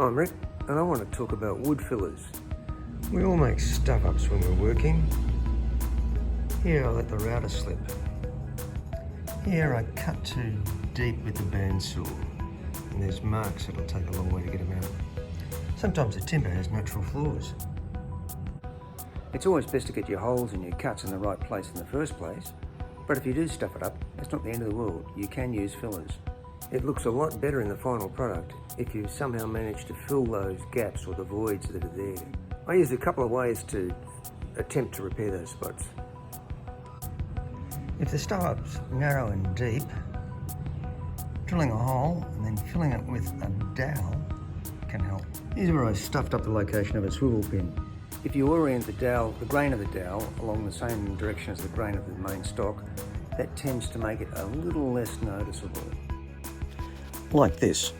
I'm Rick, and I want to talk about wood fillers. We all make stuff-ups when we're working. Here I let the router slip. Here I cut too deep with the bandsaw, and there's marks that'll take a long way to get them out. Sometimes the timber has natural flaws. It's always best to get your holes and your cuts in the right place in the first place, but if you do stuff it up, it's not the end of the world. You can use fillers. It looks a lot better in the final product if you somehow manage to fill those gaps or the voids that are there. I used a couple of ways to attempt to repair those spots. If the stuff-up's narrow and deep, drilling a hole and then filling it with a dowel can help. Here's where I stuffed up the location of a swivel pin. If you orient the dowel, the grain of the dowel, along the same direction as the grain of the main stock, that tends to make it a little less noticeable. Like this,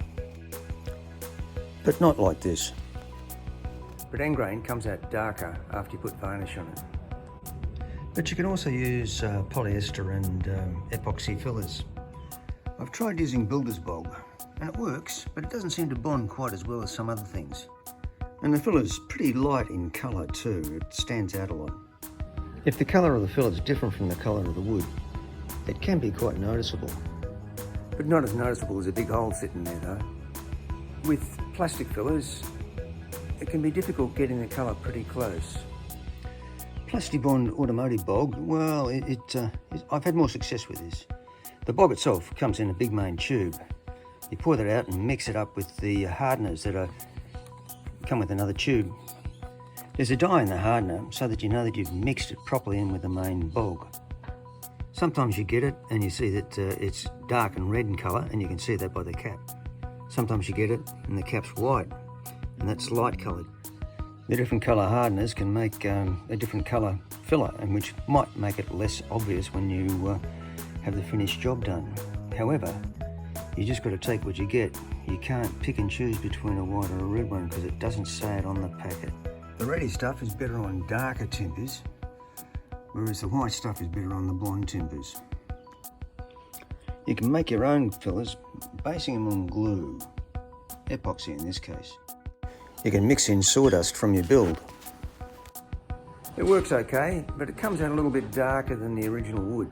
but not like this. But end grain comes out darker after you put varnish on it. But you can also use polyester and epoxy fillers. I've tried using builder's bog, and it works, but it doesn't seem to bond quite as well as some other things. And the filler's pretty light in colour too, it stands out a lot. If the colour of the filler is different from the colour of the wood, it can be quite noticeable. But not as noticeable as a big hole sitting there though. With plastic fillers, it can be difficult getting the colour pretty close. Plastibond automotive bog, well, I've had more success with this. The bog itself comes in a big main tube. You pour that out and mix it up with the hardeners that come with another tube. There's a dye in the hardener so that you know that you've mixed it properly in with the main bog. Sometimes you get it and you see that it's dark and red in colour, and you can see that by the cap. Sometimes you get it and the cap's white, and that's light coloured. The different colour hardeners can make a different colour filler, and which might make it less obvious when you have the finished job done. However, you just got to take what you get. You can't pick and choose between a white or a red one because it doesn't say it on the packet. The reddy stuff is better on darker timbers, whereas the white stuff is better on the blonde timbers. You can make your own fillers, basing them on glue, epoxy in this case. You can mix in sawdust from your build. It works okay, but it comes out a little bit darker than the original wood.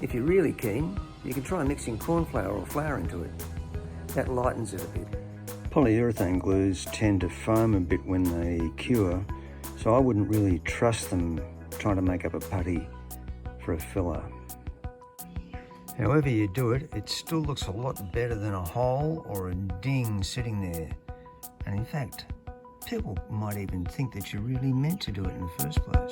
If you're really keen, you can try mixing corn flour or flour into it. That lightens it a bit. Polyurethane glues tend to foam a bit when they cure, so I wouldn't really trust them trying to make up a putty for a filler. However you do it, it still looks a lot better than a hole or a ding sitting there. And in fact, people might even think that you really meant to do it in the first place.